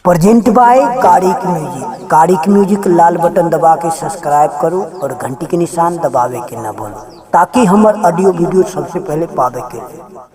Present by Karik music. Karik music लाल button दबा के सब्सक्राइब करो और घंटी के निशान दबावे के ना भूलो, ताकि हमार ऑडियो वीडियो सबसे पहले पावे के लिए।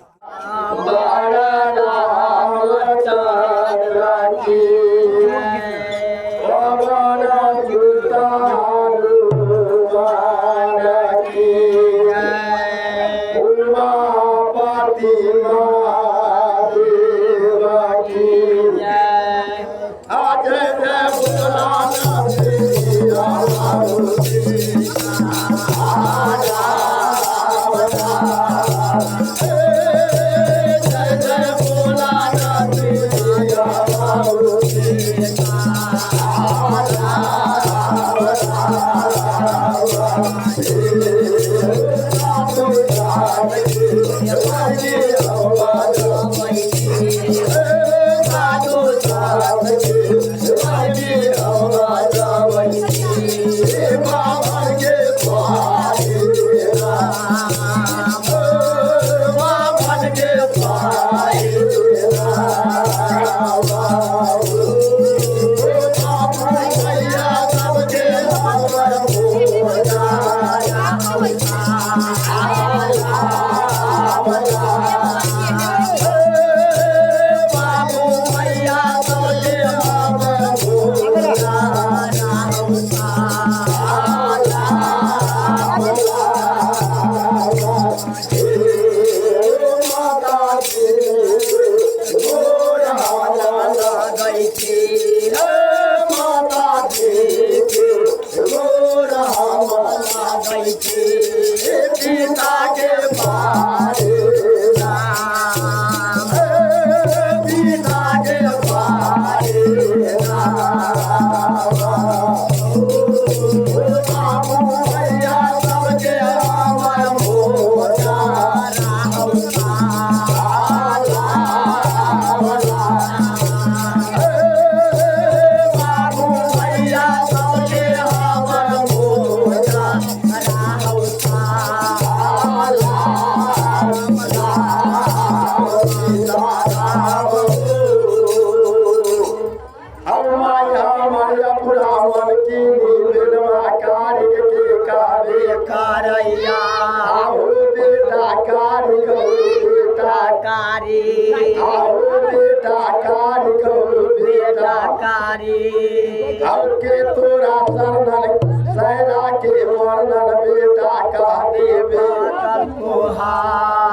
के तोरा शरणन सहरा के वर्णन बेटा का देवे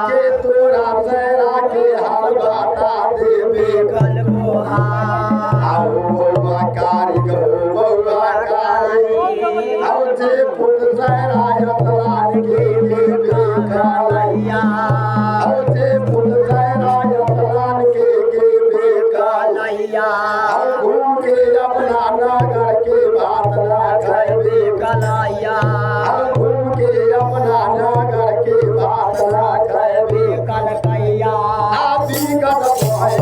के तोरा सहरा के हर बाता देवे आओ बउआ कारी गो बउआ कारी आओ जे पुत सहरा यतलान के देवे कालैया आओ जे पुत सहरा यतलान के देवे कालैया घूम के अपना नगर के बात ना कहबे कलैया घूम के अपना नगर के बात ना कहबे कलकैया आदि कद पाए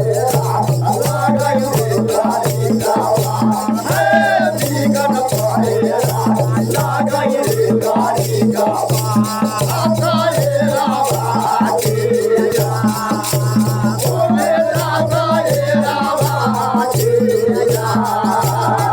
लागै रे कारी गावा हे दिगन पाए लागै रे कारी गावा आताए रावा के या ओले राताए रावा के या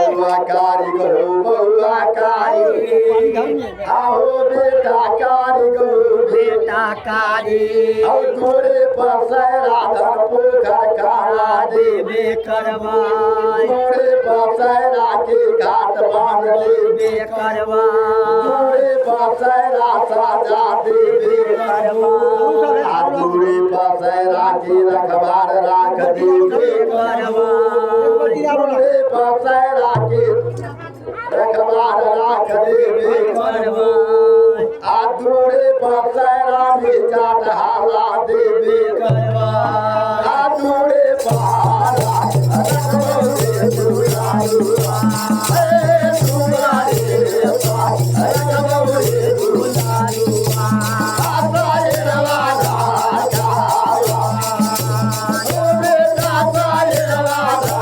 बउआ कारी गो बउआ कारी आओ बेटा कारी गो बेटा कारी आओ तोरे पसरा धन पोखर खाना देवे करवाई तोरे पसरा के घाट बांध देवे करवाई तोरे पसरा साजा देवे करवाई आ तोरे पसरा के रखवार राख देवे करवाई तोरे पसरा के रखवार राख देवे करवाई आ तोरे पसरा में जाट हाला देवे करवाई आ तोरे पारा रखवारे दुलारुआ ए दुलारे रखवारे दुलारुआ आसाए रवाना जावा ओ बेटा आसाए रवाना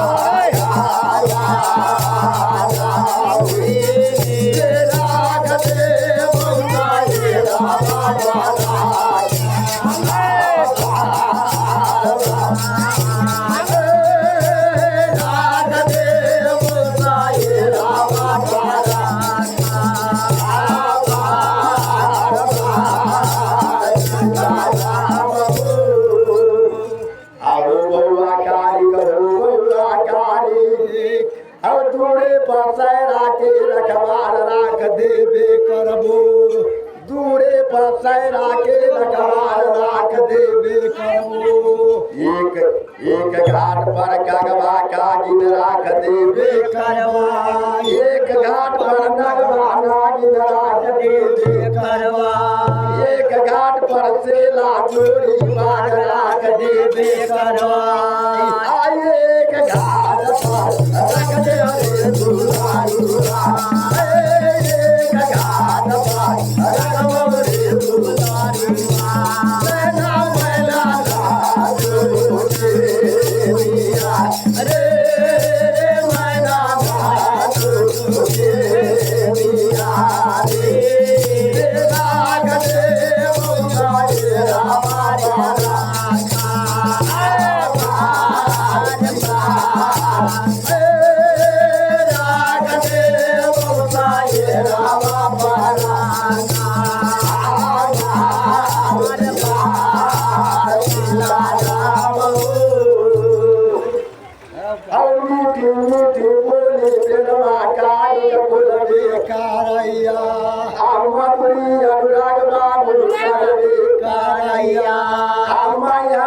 पसरा के रखवार राख देवे करबो दूरे पसरा के रखवार राख देवे करबो एक घाट पर कगवा कागिन राख देवे करवा एक घाट पर नगवा नागिन राख देवे करवा एक घाट पर सेला चोरी बाग राख देवे करवा आए एक घाट पर रख दे दुलारुआ एक घाट पर रखवारे दुलारुआ मैना मैना लाडो देविया रे मैना लाडो देविया रे राग देव गाए रामा अनुराग बाबू करैया हमरा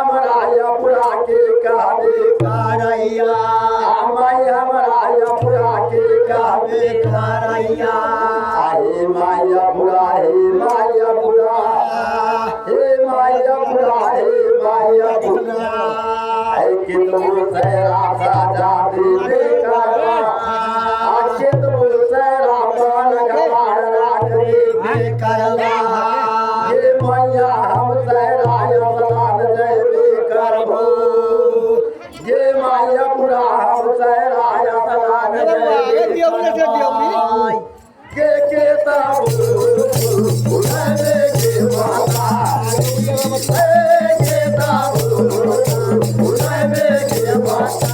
पुरा के कहबे करैया हमरा पुरा के कहबे करैया हे माया पुरा हे माया पुरा हे माया पुरा हे माया पुरा के तो सहरा साजा देवे करवा के तो सहरा पान गवार राख देवे करवा हे मैया हम सहरा सलान देवे करबो ये माया पुरा हम सहरा सलान देवे के तब उड़े के माता के तब उड़े के माता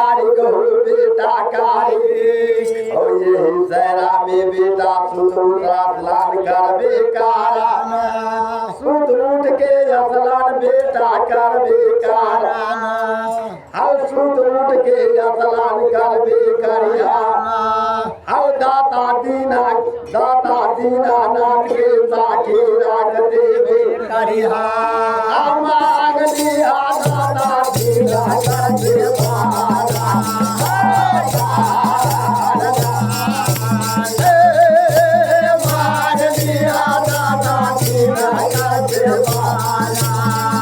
बेटा कारी और यही सहरा में बेटा सुतरान करबे काराना सुत उठ के असलान बेटा करबे काराना हम सुत उठ के असलान करबे करियाना हम दाता दीना नाथ के साथी राख देवे करिहा हम मांगलिया दाता दीना करबे पारा मांगलिया दाता दीना करबे पारा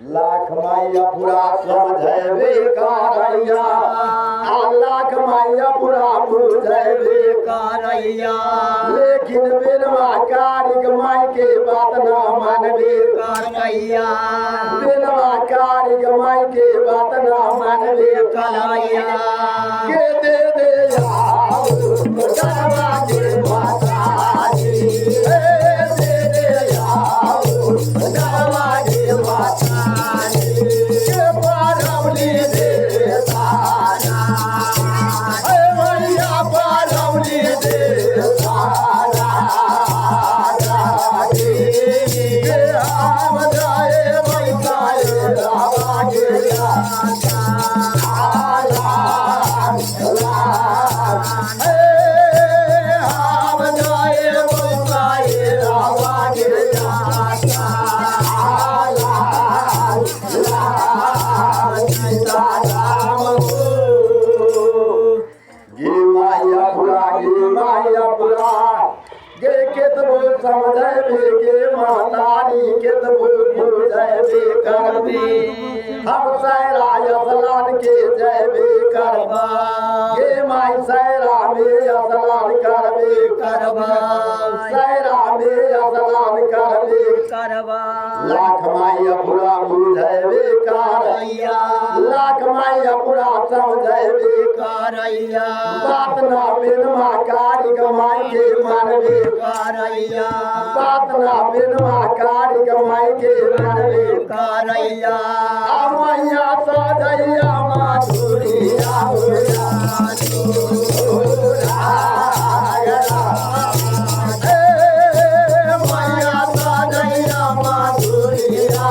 लाख माया पूरा समझे बेकारैया लाख माया पूरा बुझे बेकारैया लेकिन बिनवा कारिक माई के बात न मानबे करैया बिनवा कारिक माई के बात न मानबे करैया के दे यार करवा के माता जी दे यार करवा के माता हम सैरा असलान के जयबे करबा गे माई सैरा में असलान करबे करबा सैरा में असलान करबे करबा लाख माई पूरा बुझेबे करैया लाख माई पूरा समझेबे करैया बात ना बिनवा कारिक माई के मानबे करैया बात ना बिनवा कारिक माई के मानबे करैया मैया सजैया माधुरिया मैया सजैया माधुरिया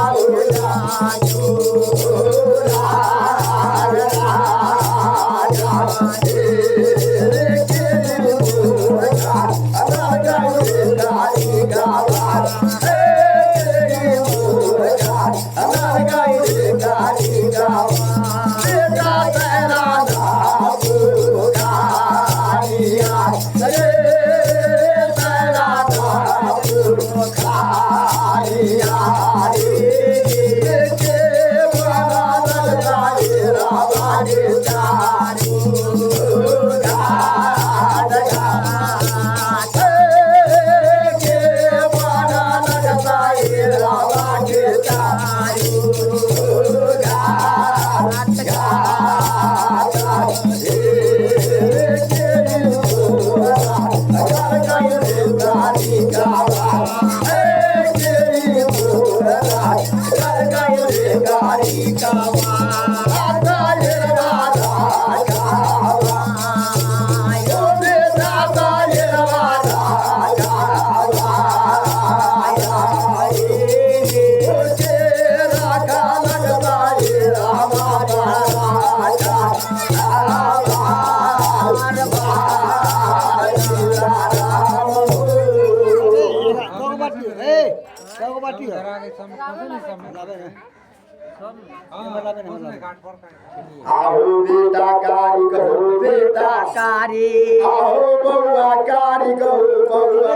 आओ बेटा कारी कहो बेटा कारी आओ बउआ कारी कहो बउआ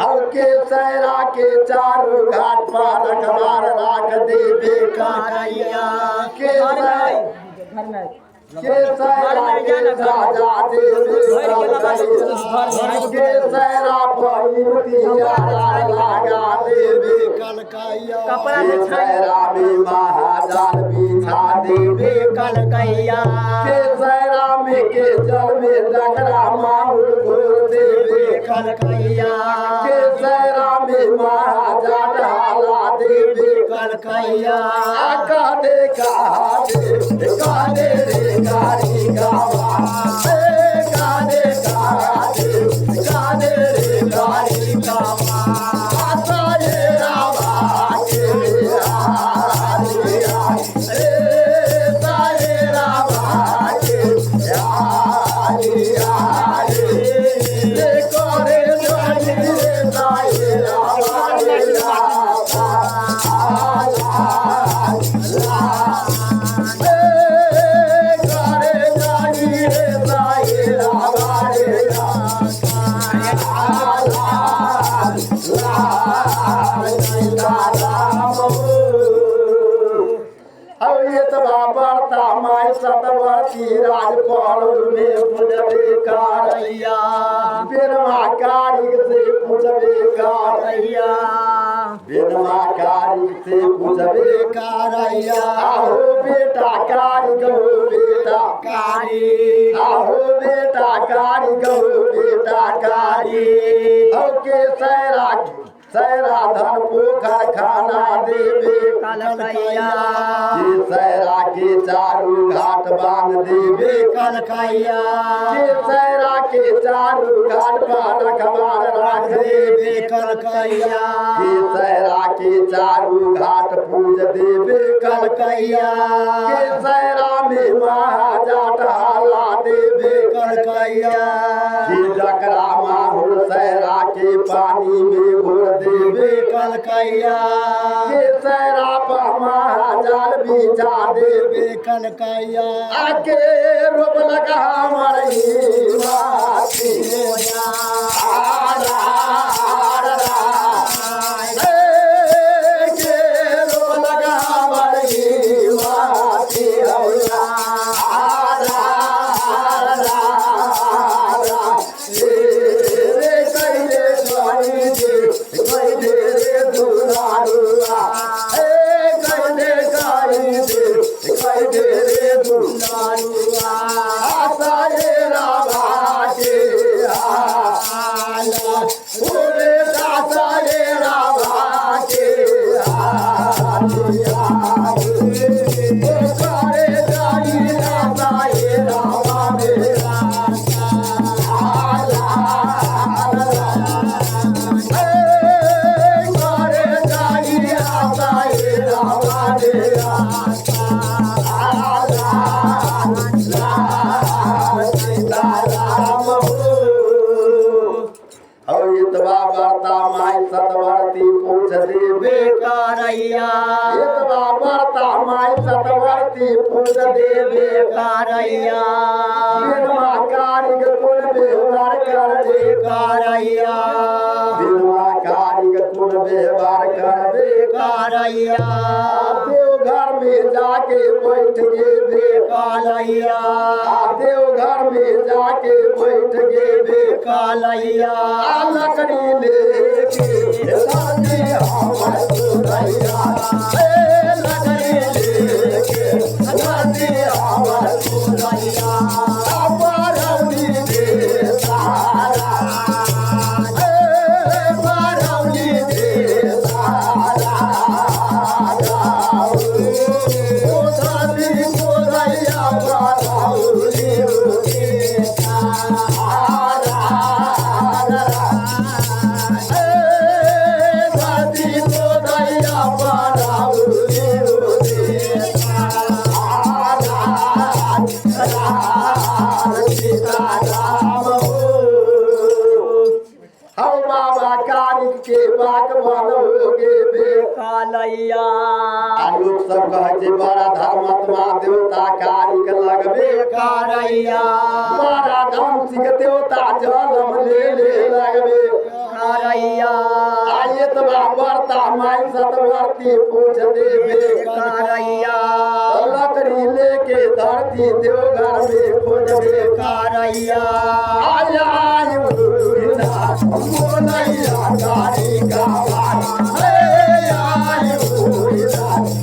आओ के सैरा के चारों घाट पर अखबार राख देबे करैया के सैरा के सैरा के राजा देबे के सैरा पहिया लगा देबे कलकैया कपड़ा के सैरा में महाजाल बिछा देबे कलकैया के सैरा में के जल में डगरा माहुर घोर देबे कलकैया के सैरा में महाजाल हाला देबे कलकैया का दे रे कारी गावा का दे रे कारी गावा Bye. माई सतवती राजपौर में पूजबे कारैया बिनमा कारिक से पूजबे कारैया बिनमा कारिक से पूजबे कारैया आहो बेटा कारिक हो बेटा कारी आहो बेटा कारिक हो बेटा कारी हो के सैरा धन पोखर खाना देवे कलकैया के सैरा के चारू घाट बांध देवे कलकैया के सैरा के चारू घाट पर रखवार रख देवे कलकैया के सैरा के चारू घाट पूज देवे कलकैया के सैरा में महाजाट हाला देवे कलकैया के डकरा माहुर सैरा के पानी में घोर देवे कलकैया के सैरा पर महाजाल बिछा देवे कलकैया आके रोप लगा मरही माती सतवर्ती पूछ देवे कारैया बरता माई सतवर्ती पूछ देवे कारैया बिनमा कारिक कुल व्यवहार कर दे कारैया बिनमा कारिक कुल व्यवहार कर दे कारैया देव घर में जाके बैठ गे कालैया देव घर में जाके बैठ गे कालैया लकड़ी लेके लकड़ी लेके बारौनी दे सारा बारौनी दे सारा के बाग बनोगे बेकालैया लोग सब कहे बड़ा धर्मात्मा देवता कारिक लगबे कारैया बड़ा धर्म सिख देवता जन्म ले लगबे कारैया आये तबा वर्ता माई सतवर्ती पूछ देवे कारैया लकड़ी लेके धरती देवघर में खोजबे कारैया आया बोलैया कारी गावान हे आय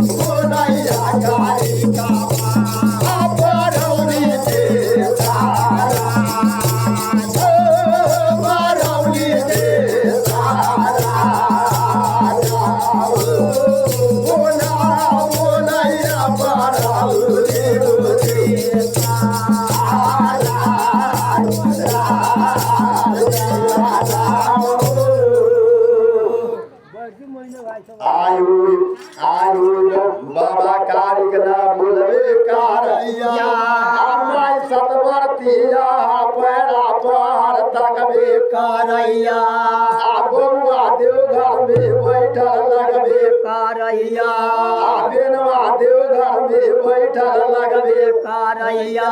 बोलैया कारी गावान बारौनी दे सारा बारौनी दे सारा बोलैया बारौनी दे सारा बाबा कारिक ना बोलबे कारैया माई सतवर्ती पैरा पर तकबे कारैया बउआ देवघर में बैठल लगबे कारैया बेनवा देवघर में बैठल लगबे कारैया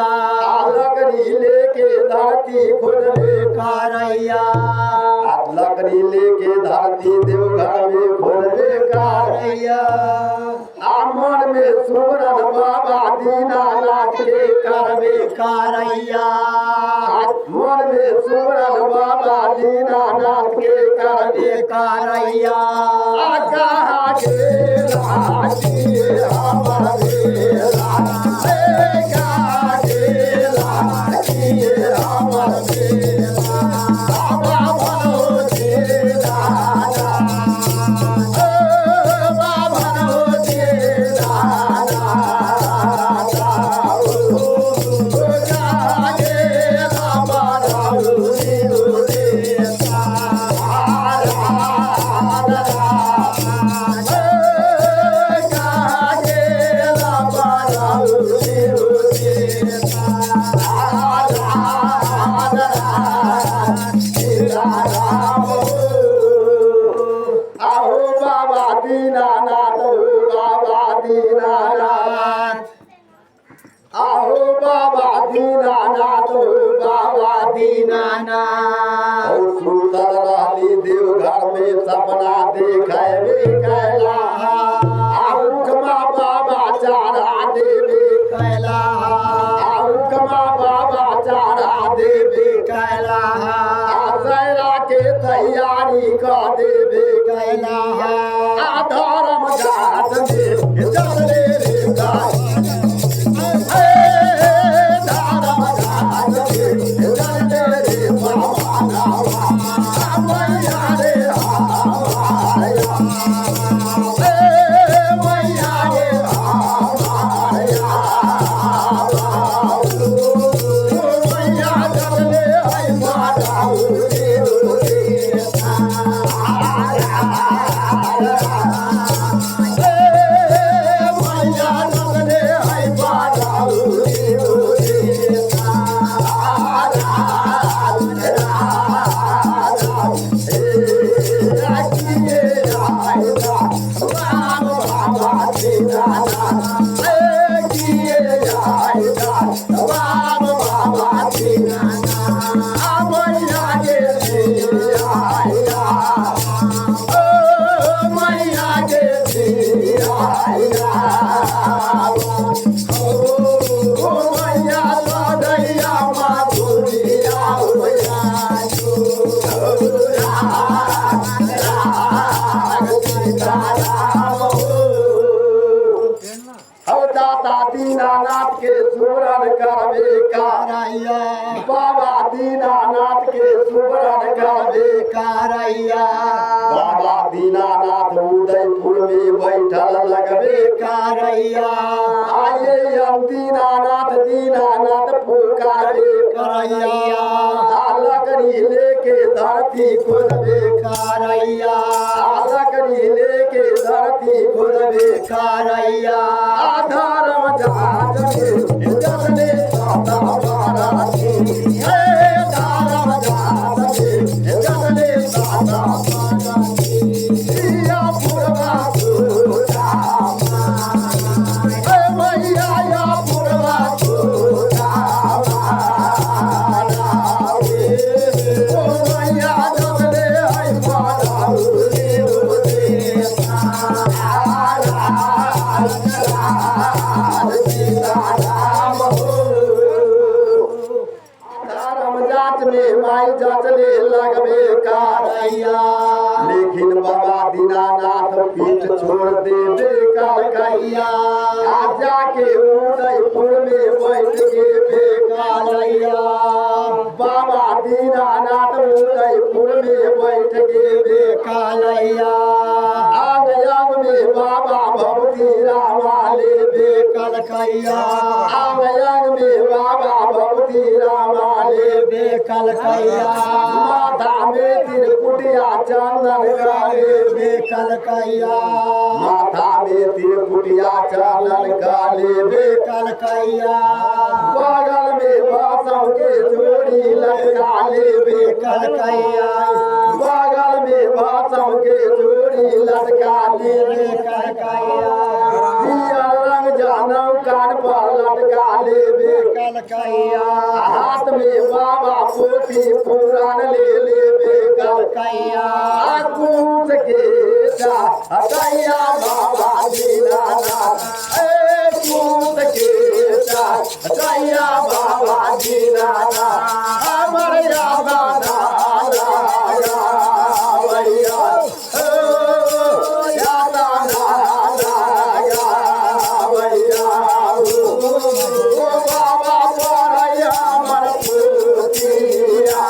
लकड़ी लेके धरती खोजबे कारैया लकड़ी लेके धरती देवघर में खोलबे कारैया मन में सुमरन बाबा दीनानाथ के करबे कारैया मन में सुमरन बाबा दीनानाथ के करबे कारैया कहा गेला कि हमारे कहा गेला कि हमारे बाबा भलो तेरा देवघर में सपना देखे कैला उठमा बाबा चारा देवे कैला उठमा बाबा चारा देवे कैला सैरा के तैयारी का देवे कैला धर्म घाट में चले रे धर्म घाट में चले रे बाबा दीनानाथ के सुमरन करबे कारैया बाबा दीनानाथ के सुमरन करबे कारैया बाबा दीनानाथ उदयपुर में बैठल लगबे कारैया आइए हम दीनानाथ दीनानाथ पुकारबे करैया लकड़ी लेके धरती खोदबे कारैया लकड़ी लेके धरती खोदबे कारैया धर्म घाट में चले साता बाराती धर्म घाट में चले साता बाराती या पुरवा पूजा मैया या पुरवा पूजा मैया चले है बाबा में माई जचले लगबे कारैया लेकिन बाबा दीनानाथ पीठ छोड़ देबे कारैया जाके उदयपुर में बैठ के बेकारैया बाबा दीनानाथ उदयपुर में बैठ के बेकारैया आंग आंग में बाबा भगवती रामा लेबे कलकैया आंग आंग में बाबा भगवती रामा लेबे कलकैया माथा में त्रिपुटिया चंदन काले बे कलकैया माथा में त्रिपुटिया चंदन काले बे कलकैया बगल में बासम के जोड़ी लटका ले बे कलकैया बगल में बासम के जोड़ी लटका ले बे कलकैया रंग जानव कान पर लटका ले बे कलकैया हाथ में बाबा पोथी पुराण ले बे कलकैया हटैया बाबा दीनानाथ कूद के चार हटैया बाबा दीनानाथ हमर यादा नाला भैया यादा नाला भैया ओ बाबा पढ़ैया हमर पुतिया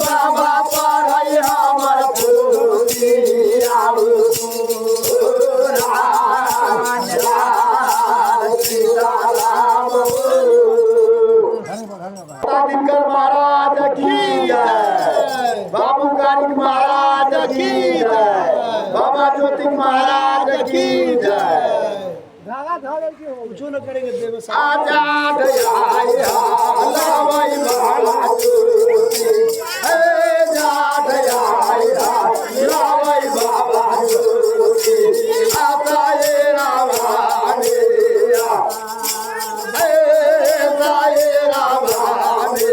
बाबा पढ़ै हमर पुतिया दिनकर महाराज की जय, बाबू कारिक महाराज की जय, बाबा ज्योति महाराज की जय। आजाद आए लावई बाला ज्योति, हे जाद आए लावई बाबा ज्योति, आता ये रामाने हे रामाने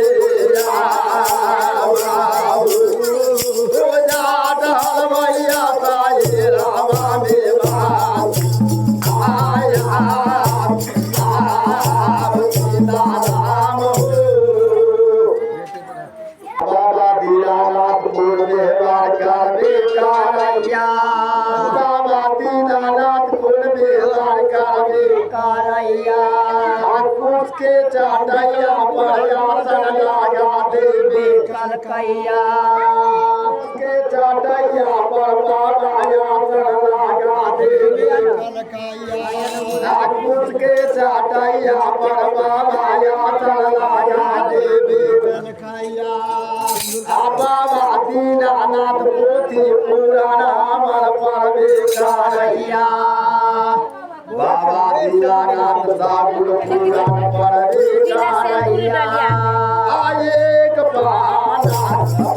जाद हलवैया ताये रामाने बाबा दीनानाथ बोले वार बेकारैया, बाबा दीनानाथ बोले वार बेकारैया, कुछ के चाटैया पर आसन लगा देवे कलकैया, के चाटैया पर बाबा आसन लगा देवे कलकैया, कुछ के चाटैया पर बाबा आसन लगा देवे कलकैया। बाबा दीनानाथ पोथी पुराण हमर परवे करैया, बाबा दीनानाथ साबुल पुराण परवे करैया, एक पाना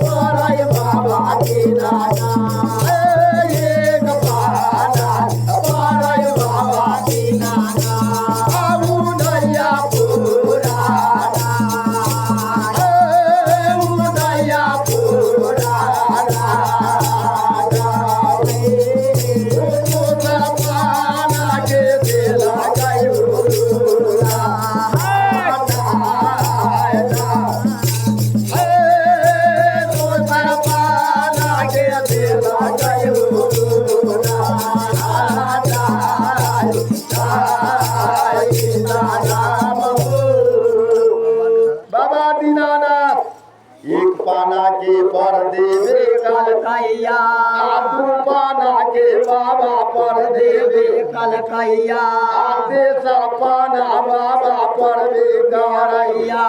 परै बाबा दीनानाथ, एक पाना परै बाबा दीनानाथ, उदैया पुराना उदैया पुराना पाना के देला गयुरा पाना के देला गयुरा बाबा दीनानाथ एक पाना के पर देवे कलकैया, दू पाना के बाबा पर देवे कलकैया, तेसर पाना बाबा पर करैया,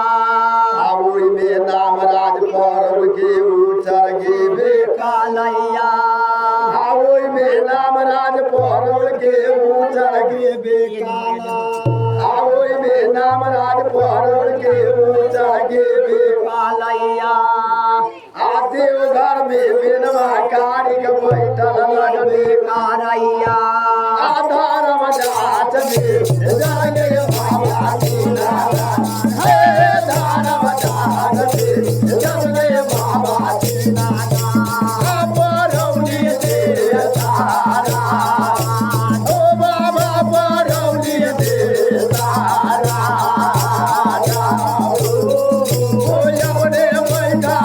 ओहि में नाम राज पर के उचर गेबे कालैया, ओहि में नाम राज पर के उचर गेबे काला, ओहि में नाम राज पर के उचर गेबे कालैया, देव घर में बेनवा कारिक बैठल लगबे करैया, धर्म जात में जागे बाबा दीनानाथ, हे धर्म जात में जागे बाबा दीनानाथ, परौनी दे तारा ओ बाबा परौनी दे तारा ओ यवने बैठा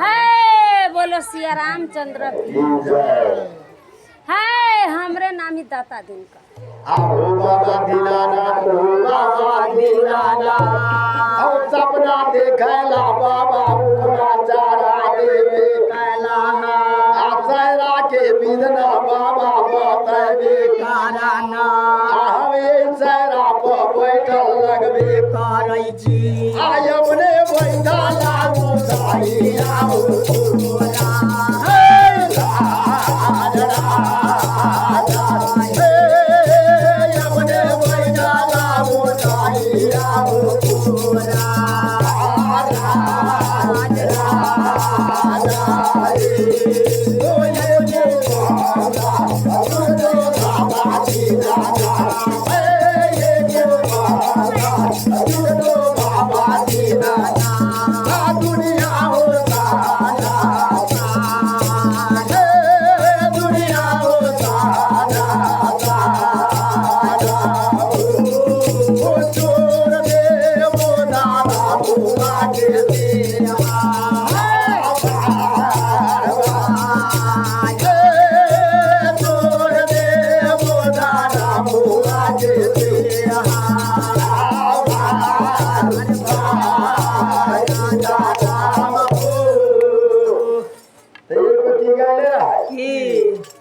है बोलो सिया रामचंद्र की है हमरे नामी दाता दिन का आओ बाबा दीनानाथ बाबा दीनानाथ और सपना देखला बाबा पूरा चारा देवे कैला आसरा के बिदना बाबा बतावे काराना हमें सरा पर बैठल लगबे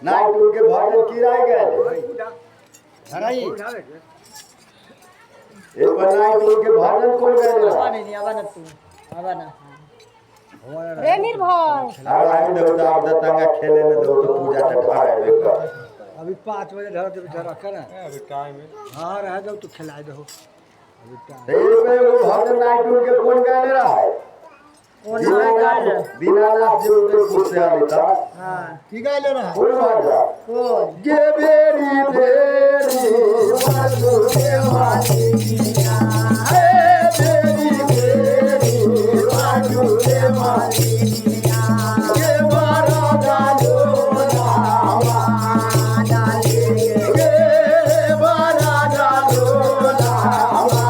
नाइटुल के भजन की राय गए एक बार नाइटुल के भजन कौन गए रे निर्भय अब आगे देखो तो आप दत्तांगा खेले में दो तो पूजा टठा है अभी 5 बजे धर दे बेचारा कर अभी टाइम है हां रह जाओ तो खिला दो अभी टाइम एक बार वो भजन नाइटुल के कौन गए रहा है दीनानाथ जी उनके खुद से आने था की गाय ले रहा कोई भाजा ये बेरी बेरी मधु के मालिकिया हे बेरी बेरी मधु के मालिकिया ये बारा डालो लावा डाले ये बारा डालो लावा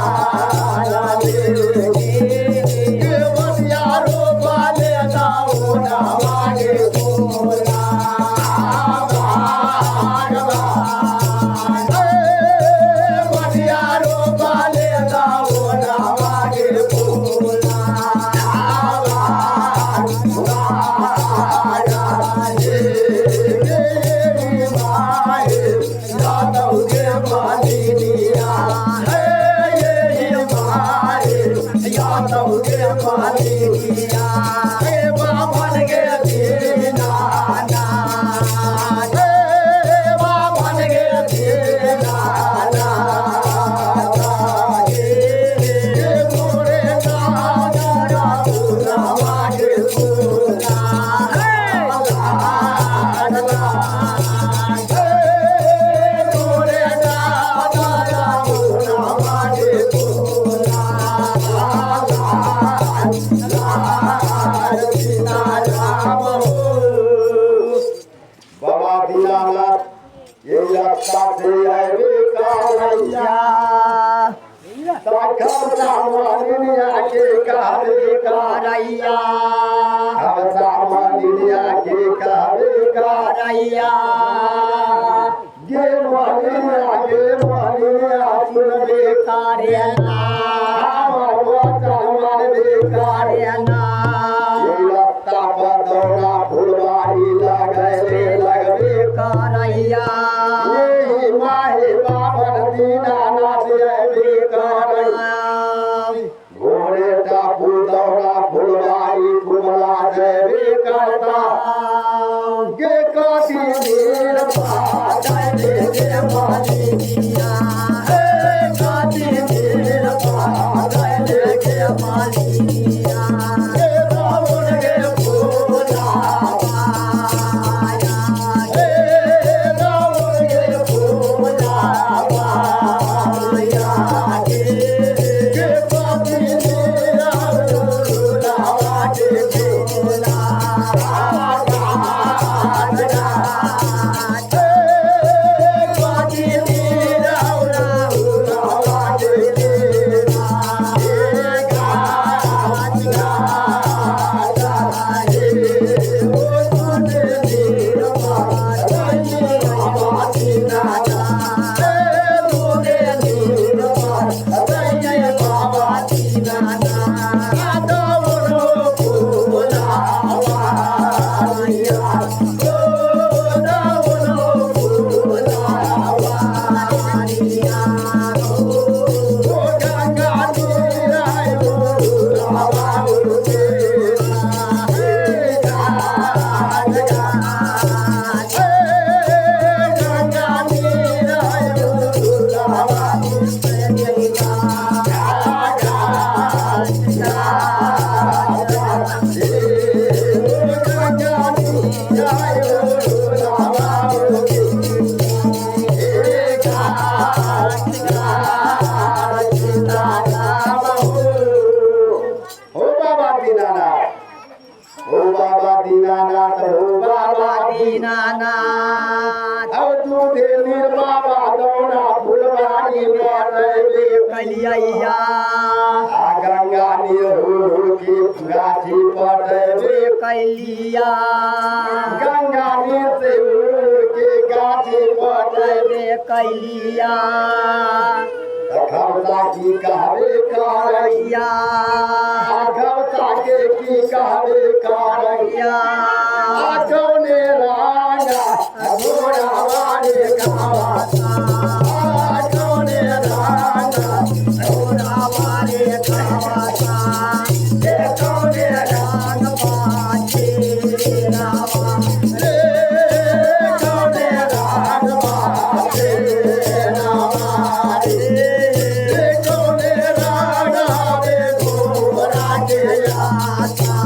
डाले हो बाबा दीनानाथ, हो बाबा दीनानाथ, हो बाबा दीनानाथ अब तू दे बाबा दौना फुलवारी पड़े कलिया आ गंगा नीर की गाछी पड़े कलिया गंगा नीर से के गाछी पड़े कलिया खबसा की कहबे करैया खबसा के की कहबे करैया कौने राजा घोड़ा वाले गावता कौने राजा घोड़ा वाले गावता ये कौने राग बाजे रावा रे कौने राग बाजे रावा रे कौने राग आवे घोड़ा के आता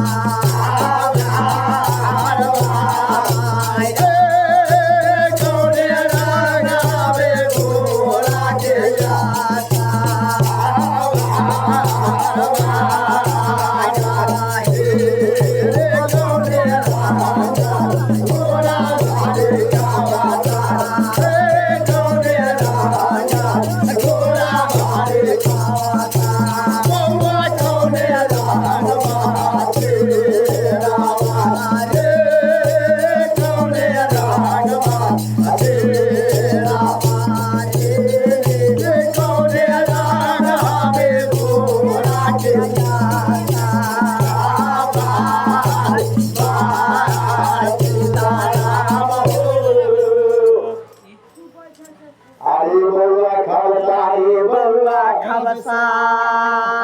खबसा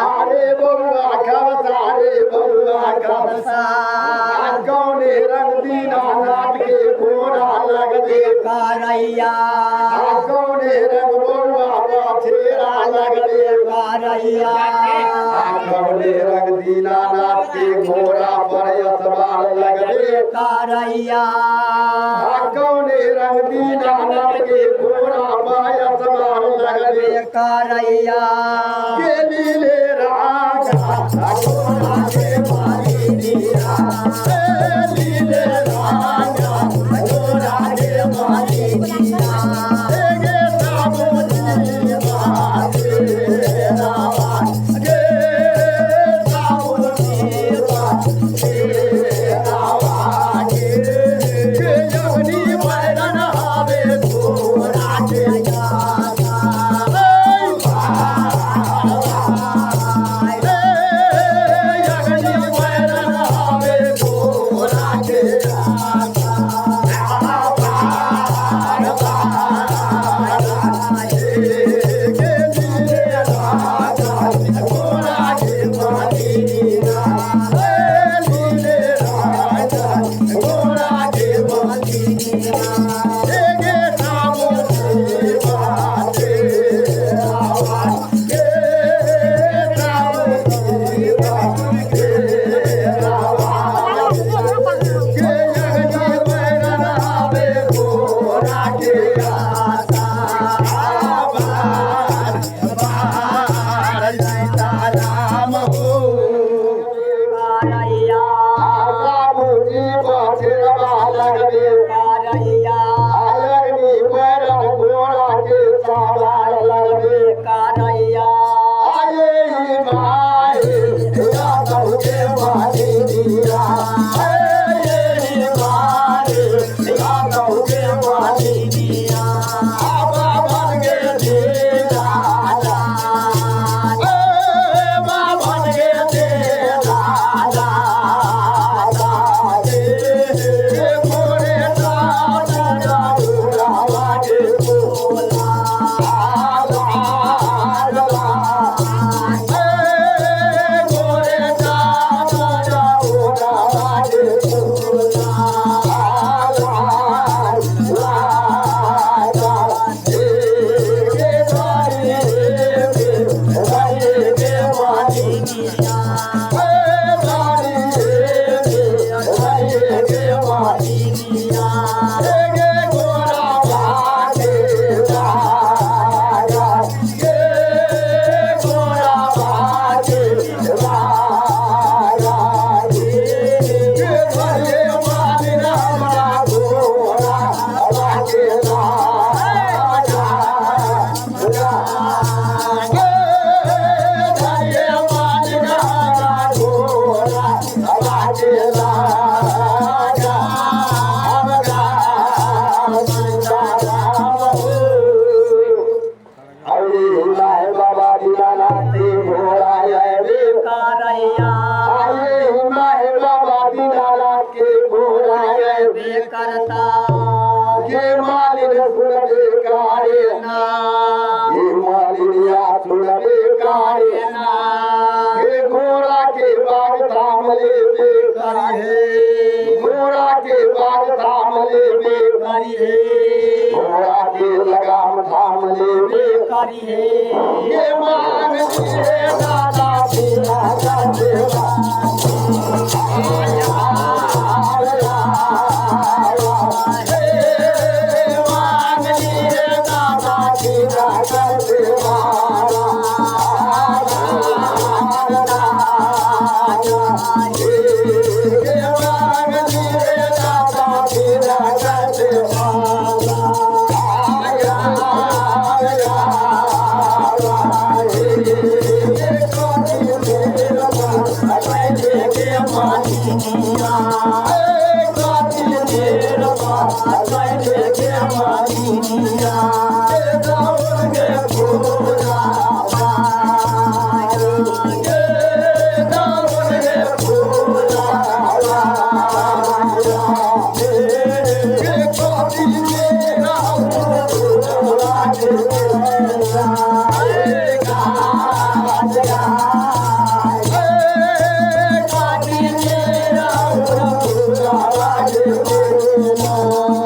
अरे बउआ खबसा रे बउआ खबसा कौने रंग दीनानाथ के घोड़ा लगबे करैया कौने रंग बउआ बछेरा लगबे करैया कौने रंग दीनानाथ के घोड़ा पर सवार लगबे करैया कौने रंग दीनानाथ के घोड़ा पर सवार लगबे करैया के लीले राजा घोड़ा के मारी दिया लीले राजा घोड़ा के मारी दिया गे साबुनी बाजे रावा गे साबुनी बाजे रावा गे यवनी बैरन आवे घोड़ा के जाता के करता ये मालिन सुन बेकारे ना ये मालिनिया सुन बेकारे ना ये घोड़ा के बाग थामले बेकारी है घोड़ा के बाग थामले बेकारी है घोड़ा के लगाम थामले बेकारी है ये मांग लिए दादा तेरा देवा Oh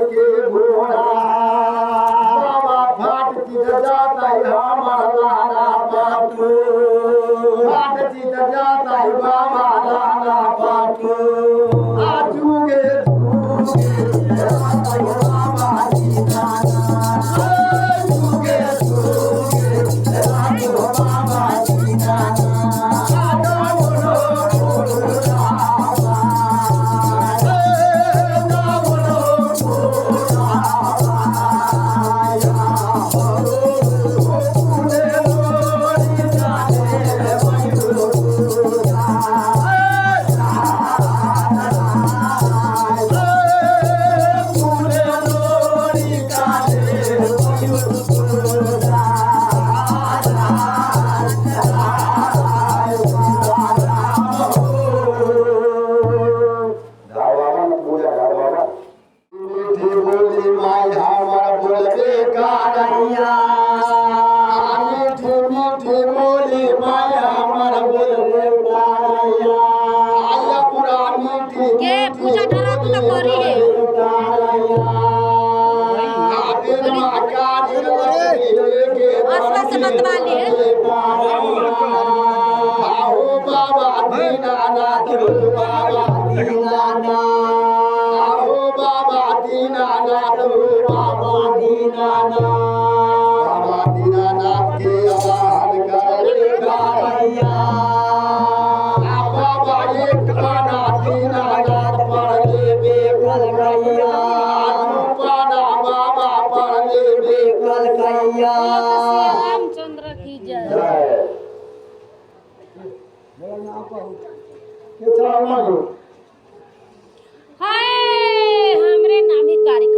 के घोड़ा बाबा फाट चित जाता है हमार लाला बापू फाट चित जाता है बाबा लाला बापू आजूगे जाता है बाबा जीना आजूगे जाता है बाबा जीना के पूजा धरा तू तो करी है आसपास से बतवा ली है बाबा दीनानाथ बाबा दीनानाथ आओ बाबा दीनानाथ बाबा दीनानाथ बाबा दीनानाथ के आवाहन करे गाया बाबा एक गाना दीनानाथ पढ़ ले बेकल गैया पाना बाबा पढ़ ले बेकल गैया रामचंद्र की जय जय हाय हमरे नाम ही Karik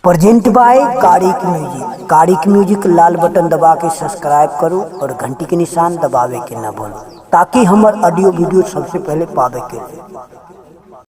present by Karik music. Karik music लाल बटन दबा के सब्सक्राइब करो और घंटी के निशान दबावे के ना भूलो ताकि हमार ऑडियो वीडियो सबसे पहले पावे के लिए।